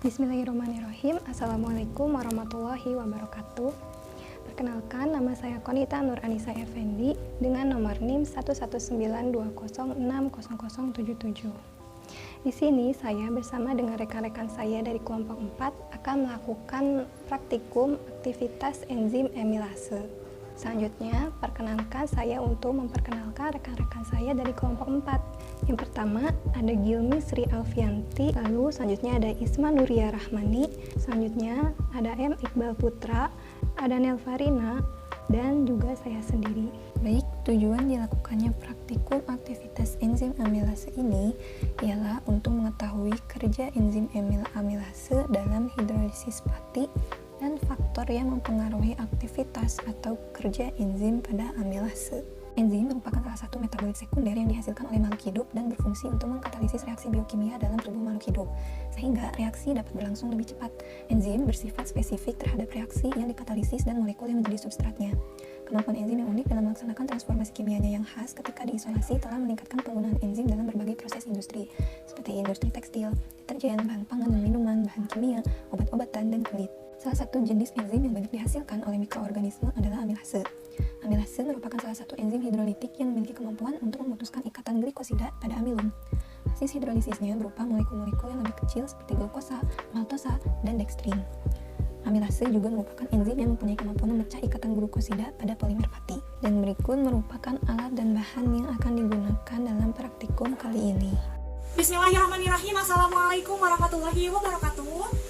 Bismillahirrahmanirrahim. Assalamualaikum warahmatullahi wabarakatuh. Perkenalkan, nama saya Konita Nur Anissa Effendi dengan nomor NIM 11920600077. Di sini saya bersama dengan rekan-rekan saya dari kelompok 4 akan melakukan praktikum aktivitas enzim amilase. Selanjutnya, perkenankan saya untuk memperkenalkan rekan-rekan saya dari kelompok 4. Yang pertama ada Gilmi Sri Alfianti, lalu selanjutnya ada Isma Nuria Rahmani, selanjutnya ada M. Iqbal Putra, ada Nelvarina, dan juga saya sendiri. Baik, tujuan dilakukannya praktikum aktivitas enzim amilase ini ialah untuk mengetahui kerja enzim amilase dalam hidrolisis pati dan faktor yang mempengaruhi aktivitas atau kerja enzim pada amilase. Enzim merupakan salah satu metabolit sekunder yang dihasilkan oleh makhluk hidup dan berfungsi untuk mengkatalisis reaksi biokimia dalam tubuh makhluk hidup, sehingga reaksi dapat berlangsung lebih cepat. Enzim bersifat spesifik terhadap reaksi yang dikatalisis dan molekul yang menjadi substratnya. Kemampuan enzim yang unik dalam melaksanakan transformasi kimianya yang khas ketika diisolasi telah meningkatkan penggunaan enzim dalam berbagai proses industri, seperti industri tekstil, deterjen, bahan pangan dan minuman, bahan kimia, obat-obatan, dan kulit. Salah satu jenis enzim yang banyak dihasilkan oleh mikroorganisme adalah amilase. Amilase merupakan salah satu enzim hidrolitik yang memiliki kemampuan untuk memutuskan ikatan glikosida pada amilum. Basis hidrolisisnya berupa molekul-molekul yang lebih kecil seperti glukosa, maltosa, dan dextrin. Amilase juga merupakan enzim yang mempunyai kemampuan memecah ikatan glukosida pada polimer pati. Dan berikut merupakan alat dan bahan yang akan digunakan dalam praktikum kali ini. Bismillahirrahmanirrahim. Assalamualaikum warahmatullahi wabarakatuh.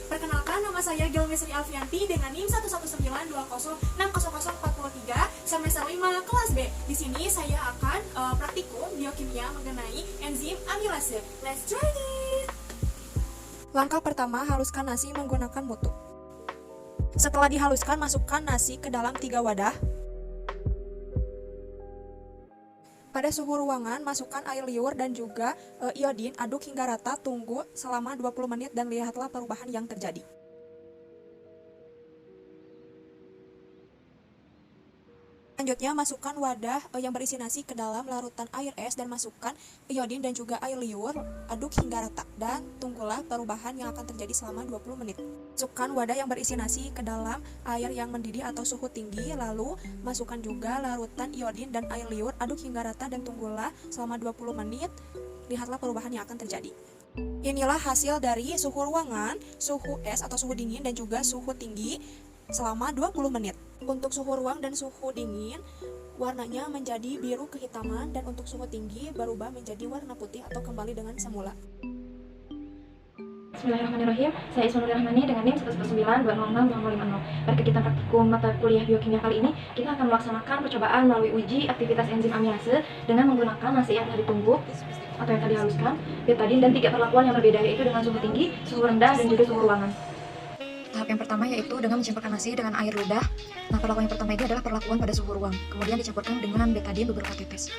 Perkenalkan, nama saya Gilmi Sri Alfianti dengan NIM 11920600043 semester 5 kelas B. Di sini saya akan praktikum biokimia mengenai enzim amilase. Let's try it. Langkah pertama, haluskan nasi menggunakan mutu. Setelah dihaluskan, masukkan nasi ke dalam 3 wadah. Pada suhu ruangan, masukkan air liur dan juga iodin, aduk hingga rata, tunggu selama 20 menit dan lihatlah perubahan yang terjadi. Selanjutnya, masukkan wadah yang berisi nasi ke dalam larutan air es dan masukkan iodin dan juga air liur, aduk hingga rata, dan tunggulah perubahan yang akan terjadi selama 20 menit. Masukkan wadah yang berisi nasi ke dalam air yang mendidih atau suhu tinggi, lalu masukkan juga larutan iodin dan air liur, aduk hingga rata dan tunggulah selama 20 menit, lihatlah perubahan yang akan terjadi. Inilah hasil dari suhu ruangan, suhu es atau suhu dingin, dan juga suhu tinggi selama 20 menit. Untuk suhu ruang dan suhu dingin, warnanya menjadi biru kehitaman, dan untuk suhu tinggi berubah menjadi warna putih atau kembali dengan semula. Bismillahirrahmanirrahim. Saya Isma Nuria Rahmani dengan NIM 119206050. Pada kegiatan praktikum mata kuliah biokimia kali ini, kita akan melaksanakan percobaan melalui uji aktivitas enzim amilase dengan menggunakan nasi yang telah ditumbuk atau yang tadi haluskan, betadin, dan 3 perlakuan yang berbeda, yaitu dengan suhu tinggi, suhu rendah, dan juga suhu ruangan. Tahap yang pertama yaitu dengan mencampurkan nasi dengan air ludah. Nah, perlakuan yang pertama ini adalah perlakuan pada suhu ruang, kemudian dicampurkan dengan betadin beberapa tetes.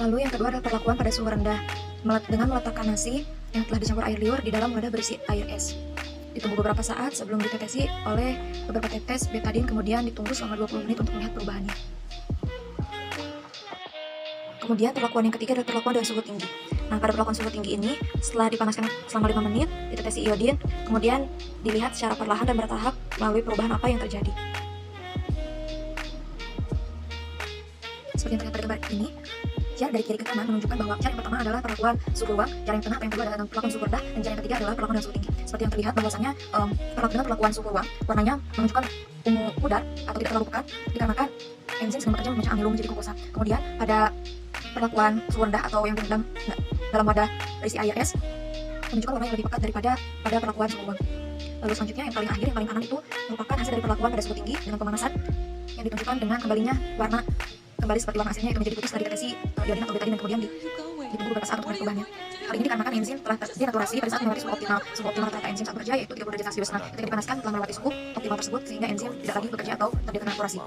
Lalu yang kedua adalah perlakuan pada suhu rendah, dengan meletakkan nasi yang telah dicampur air liur di dalam wadah berisi air es. Ditunggu beberapa saat sebelum ditetesi oleh beberapa tetes betadin, kemudian ditunggu selama 20 menit untuk melihat perubahannya. Kemudian perlakuan yang ketiga adalah perlakuan dengan suhu tinggi. Nah, pada perlakuan suhu tinggi ini, setelah dipanaskan selama 5 menit, ditetesi iodin, kemudian dilihat secara perlahan dan bertahap melalui perubahan apa yang terjadi. Seperti yang terlihat pada gambar ini, cara dari kiri ke kanan menunjukkan bahwa cara yang pertama adalah perlakuan suhu ruang, cara yang tengah atau yang kedua adalah perlakuan suhu rendah, dan cara yang ketiga adalah perlakuan dengan suhu tinggi. Seperti yang terlihat bahwasanya dengan perlakuan suhu ruang, warnanya menunjukkan ungu pudar atau tidak terlalu pekat, dikarenakan enzim sedang bekerja memecah amilum menjadi glukosa. Kemudian pada perlakuan suhu rendah atau yang dalam wadah berisi air es menunjukkan warna yang lebih pekat daripada pada perlakuan suhu ruang. Lalu selanjutnya yang paling akhir, yang paling kanan itu merupakan hasil dari perlakuan pada suhu tinggi dengan pemanasan yang ditunjukkan dengan kembalinya warna kembali seperti warna aslinya, itu menjadi putih setelah ditetesi iodin atau betadin dan kemudian ditunggu beberapa saat untuk melihat perubahannya. Hal ini dikarenakan enzim telah dinaturasi pada saat melewati suhu optimal. Suhu optimal rata-rata enzim saat bekerja yaitu 30 derajat Celcius. Nah, ketika dipanaskan telah melewati suhu optimal tersebut sehingga enzim tidak lagi bekerja atau terjadi naturasi.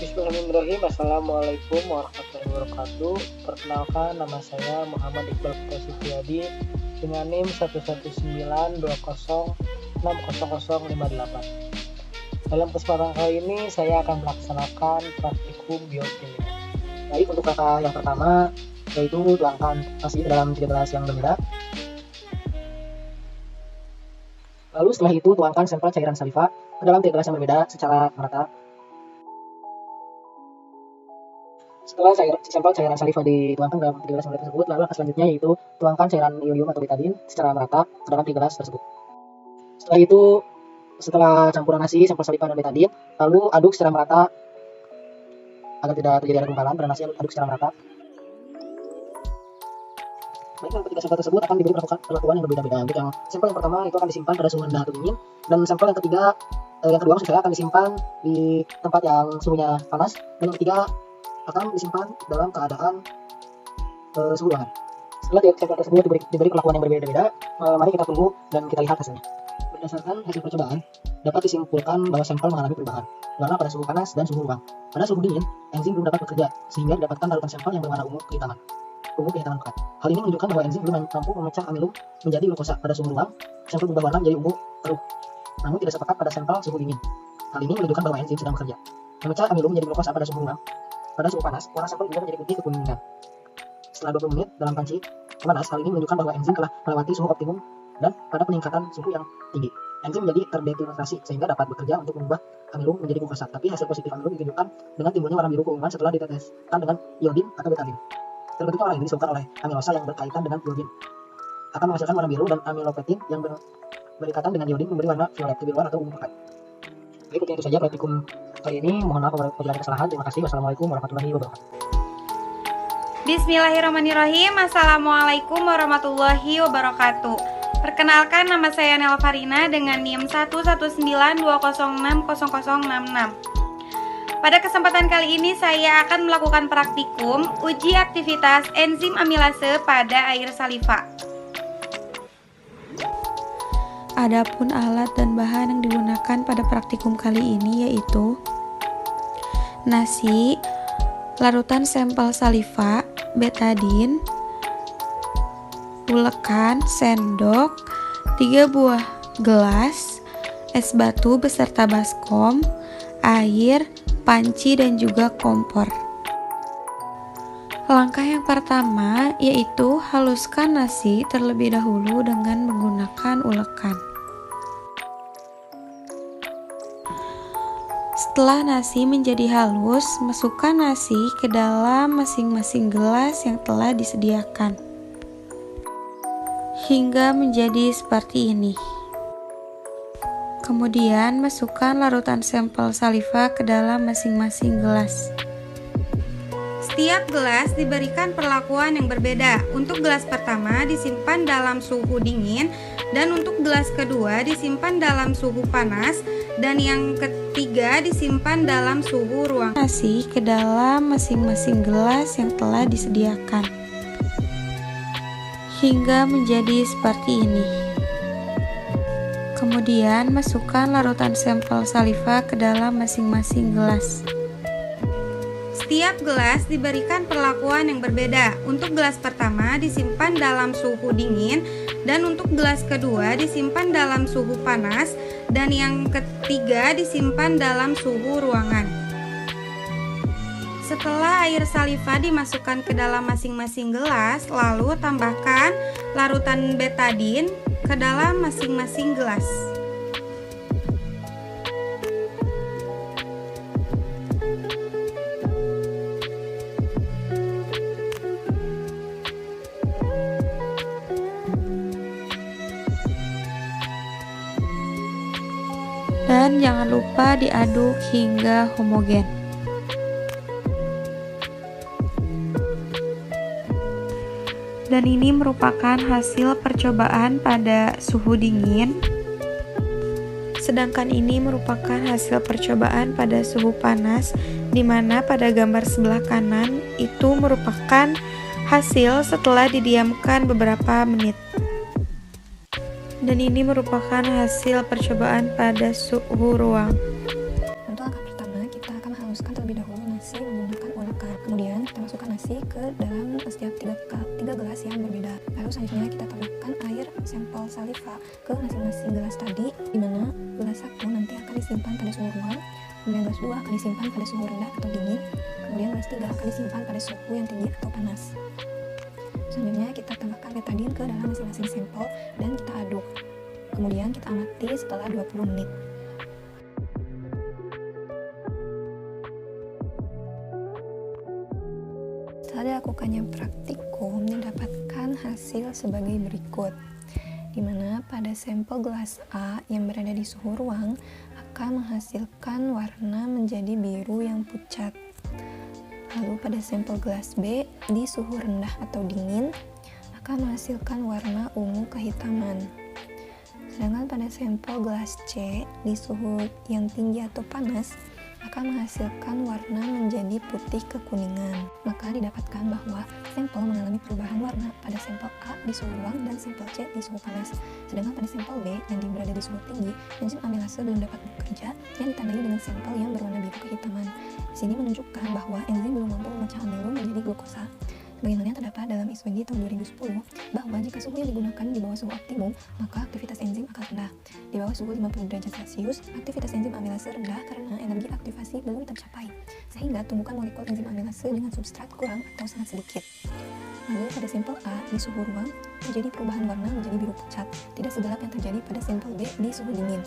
Bismillahirrahmanirrahim. Assalamualaikum warahmatullahi wabarakatuh. Perkenalkan, nama saya Muhammad Iqbal Putra Supriyadi dengan NIM 11920600058. Dalam kesempatan kali ini saya akan melaksanakan praktikum biokimia. Baik, untuk kata yang pertama, yaitu tuangkan nasi ke dalam 3 gelas yang berbeda. Lalu setelah itu tuangkan sampel cairan saliva ke dalam 3 gelas yang berbeda secara merata. Setelah sampel cairan saliva dituangkan ke dalam 3 gelas yang berbeda tersebut, lalu langkah selanjutnya yaitu tuangkan cairan iodium atau betadine secara merata ke dalam 3 gelas tersebut. Setelah campuran nasi, sampel saliva dan betadine, lalu aduk secara merata agar tidak terjadi ada gumpalan pada nasi. Aduk secara merata. Baik, ketiga sampel tersebut akan diberi perlakuan yang berbeda-beda. Untuk yang sampel yang pertama itu akan disimpan pada suhu rendah atau dingin, dan sampel yang kedua maksud saya akan disimpan di tempat yang suhunya panas, dan yang ketiga akan disimpan dalam keadaan suhu ruangan. Setelah sampel tersebut diberi perlakuan yang berbeda-beda, mari kita tunggu dan kita lihat hasilnya. Berdasarkan hasil percobaan, dapat disimpulkan bahwa sampel mengalami perubahan warna pada suhu panas dan suhu ruang. Pada suhu dingin, enzim belum dapat bekerja, sehingga didapatkan larutan sampel yang berwarna ungu kehitaman pekat. Hal ini menunjukkan bahwa enzim belum mampu memecah amilum menjadi glukosa. Pada suhu ruang, sampel berubah warna menjadi ungu keruh, namun tidak sepekat pada sampel suhu dingin. Hal ini menunjukkan bahwa enzim sedang bekerja memecah amilum menjadi glukosa pada suhu ruang. Pada suhu panas, warna sampel berubah menjadi putih kekuningan. Setelah 20 menit dalam panci panas, hal ini menunjukkan bahwa enzim telah melewati suhu optimum dan pada peningkatan suhu yang tinggi. Enzim menjadi terdenaturasi sehingga dapat bekerja untuk mengubah amilum menjadi glukosa. Tapi hasil positif amilum ditunjukkan dengan timbulnya warna biru keunguan setelah diteteskan dengan iodin atau betadine. Terbentuknya warna ini disebabkan oleh amilosa yang berkaitan dengan iodin akan menghasilkan warna biru, dan amilopektin yang berikatan dengan iodin memberi warna violet kebiruan atau ungu pekat. Baik, itu saja praktikum kali ini. Mohon maaf apabila ada kesalahan. Terima kasih. Wassalamualaikum warahmatullahi wabarakatuh. Bismillahirrahmanirrahim. Assalamualaikum warahmatullahi wabarakatuh. Perkenalkan, nama saya Nel Farina dengan NIM 11920600066. Pada kesempatan kali ini saya akan melakukan praktikum uji aktivitas enzim amilase pada air saliva. Adapun alat dan bahan yang digunakan pada praktikum kali ini yaitu nasi, larutan sampel saliva, betadine, ulekan, sendok, 3 buah gelas, es batu beserta baskom, air, panci, dan juga kompor. Langkah yang pertama yaitu haluskan nasi terlebih dahulu dengan menggunakan ulekan. Setelah nasi menjadi halus, masukkan nasi ke dalam masing-masing gelas yang telah disediakan hingga menjadi seperti ini. Kemudian masukkan larutan sampel saliva ke dalam masing-masing gelas. Setiap gelas diberikan perlakuan yang berbeda. Untuk gelas pertama disimpan dalam suhu dingin, dan untuk gelas kedua disimpan dalam suhu panas, dan yang ketiga disimpan dalam suhu ruang. Nasi ke dalam masing-masing gelas yang telah disediakan hingga menjadi seperti ini. Kemudian masukkan larutan sampel saliva ke dalam masing-masing gelas. Setiap gelas diberikan perlakuan yang berbeda. Untuk gelas pertama disimpan dalam suhu dingin, dan untuk gelas kedua disimpan dalam suhu panas, dan yang ketiga disimpan dalam suhu ruangan. Setelah air saliva dimasukkan ke dalam masing-masing gelas, lalu tambahkan larutan betadine ke dalam masing-masing gelas. Dan jangan lupa diaduk hingga homogen. Dan ini merupakan hasil percobaan pada suhu dingin. Sedangkan ini merupakan hasil percobaan pada suhu panas, di mana pada gambar sebelah kanan itu merupakan hasil setelah didiamkan beberapa menit. Dan ini merupakan hasil percobaan pada suhu ruang. Untuk langkah pertama, kita akan haluskan terlebih dahulu nasi menggunakan ulekan. Kemudian kita masukkan nasi ke dalam setiap 3 gelas yang berbeda. Lalu selanjutnya kita tambahkan air sampel saliva ke masing-masing gelas tadi, di mana gelas 1 nanti akan disimpan pada suhu ruang, kemudian gelas 2 akan disimpan pada suhu rendah atau dingin, kemudian gelas 3 akan disimpan pada suhu yang tinggi atau panas. Selanjutnya kita tambahkan betadine ke dalam masing-masing sampel dan kita aduk. Kemudian kita amati setelah 20 menit. Setelah dilakukannya praktikum, didapatkan hasil sebagai berikut, di mana pada sampel gelas A yang berada di suhu ruang akan menghasilkan warna menjadi biru yang pucat. Lalu pada sampel gelas B di suhu rendah atau dingin akan menghasilkan warna ungu kehitaman. Sedangkan pada sampel gelas C di suhu yang tinggi atau panas akan menghasilkan warna menjadi putih kekuningan. Maka didapatkan bahwa sampel mengalami perubahan warna pada sampel A di suhu ruang dan sampel C di suhu panas. Sedangkan pada sampel B yang berada di suhu tinggi, enzim amilase belum dapat bekerja yang ditandai dengan sampel yang berwarna biru kehitaman. Di sini menunjukkan bahwa enzim belum mampu memecah amilum menjadi glukosa. Sebagaimana yang terdapat dalam ISWG tahun 2010, bahwa jika suhu yang digunakan di bawah suhu optimum, maka aktivitas enzim akan rendah. Di bawah suhu 50 derajat Celcius, aktivitas enzim amilase rendah karena energi aktivasi belum tercapai, sehingga tumbukan molekul enzim amilase dengan substrat kurang atau sangat sedikit. Lalu pada sampel A di suhu ruang, terjadi perubahan warna menjadi biru pucat, tidak segelap yang terjadi pada sampel B di suhu dingin,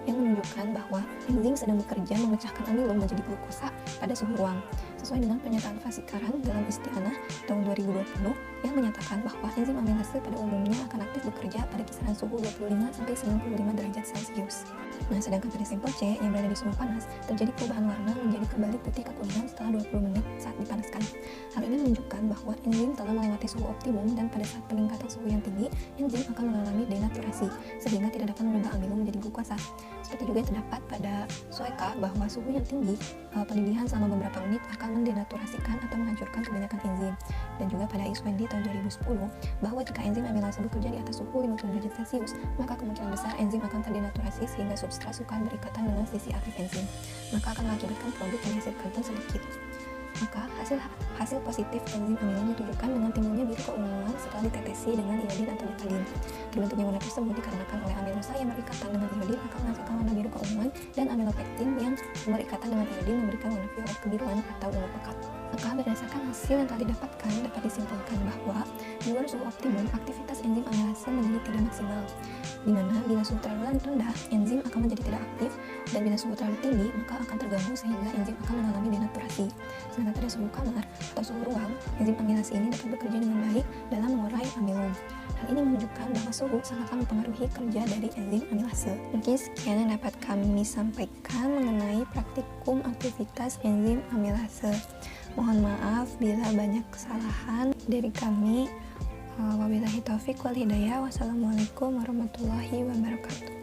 yang menunjukkan bahwa enzim sedang bekerja memecahkan amilum menjadi glukosa pada suhu ruang, sesuai dengan pernyataan Fasikaran dalam Isti'anah tahun 2020 yang menyatakan bahwa enzim amilase pada umumnya akan aktif bekerja pada kisaran suhu 25-95 derajat Celcius. Nah, sedangkan pada sampel C yang berada di suhu panas, terjadi perubahan warna menjadi kembali putih kekuningan setelah 20 menit saat dipanaskan. Hal ini menunjukkan bahwa enzim telah melewati suhu optimum dan pada saat peningkatan suhu yang tinggi, enzim akan mengalami denaturasi sehingga tidak dapat mengubah amilum menjadi glukosa. Seperti juga yang terdapat pada Sueka bahwa suhu yang tinggi pendidih selama beberapa menit akan mendenaturasikan atau menghancurkan kebanyakan enzim. Dan juga pada ISWG tahun 2010 bahwa jika enzim amilase bekerja di atas suhu 50 derajat Celcius, maka kemungkinan besar enzim akan terdenaturasi sehingga substrat sukar berikatan dengan sisi aktif enzim, maka akan mengakibatkan produk yang dihasilkan pun sedikit. Maka hasil positif enzim amilum ditunjukkan dengan timbulnya biru keunguan setelah ditetesi dengan iodin atau betadine. Terbentuknya warna tersebut dikarenakan oleh amilosa yang berikatan dengan iodin akan menghasilkan warna biru keunguan, dan amilopektin yang berikatan dengan iodin memberikan warna violet kebiruan atau ungu pekat. Maka berdasarkan hasil yang telah didapatkan, dapat disimpulkan bahwa di luar suhu optimum, aktivitas enzim amilase menjadi tidak maksimal, di mana bila suhu terlalu rendah, enzim akan menjadi tidak aktif, dan bila suhu terlalu tinggi, maka akan terganggu sehingga enzim akan mengalami denaturasi. Sedangkan pada suhu kamar atau suhu ruang, enzim amilase ini dapat bekerja dengan baik dalam mengurai amilum. Hal ini menunjukkan bahwa suhu sangatlah mempengaruhi kerja dari enzim amilase. Mungkin sekian yang dapat kami sampaikan mengenai praktikum aktivitas enzim amilase. Mohon maaf bila banyak kesalahan dari kami. Wabillahi taufiq wal hidayah. Wassalamualaikum warahmatullahi wabarakatuh.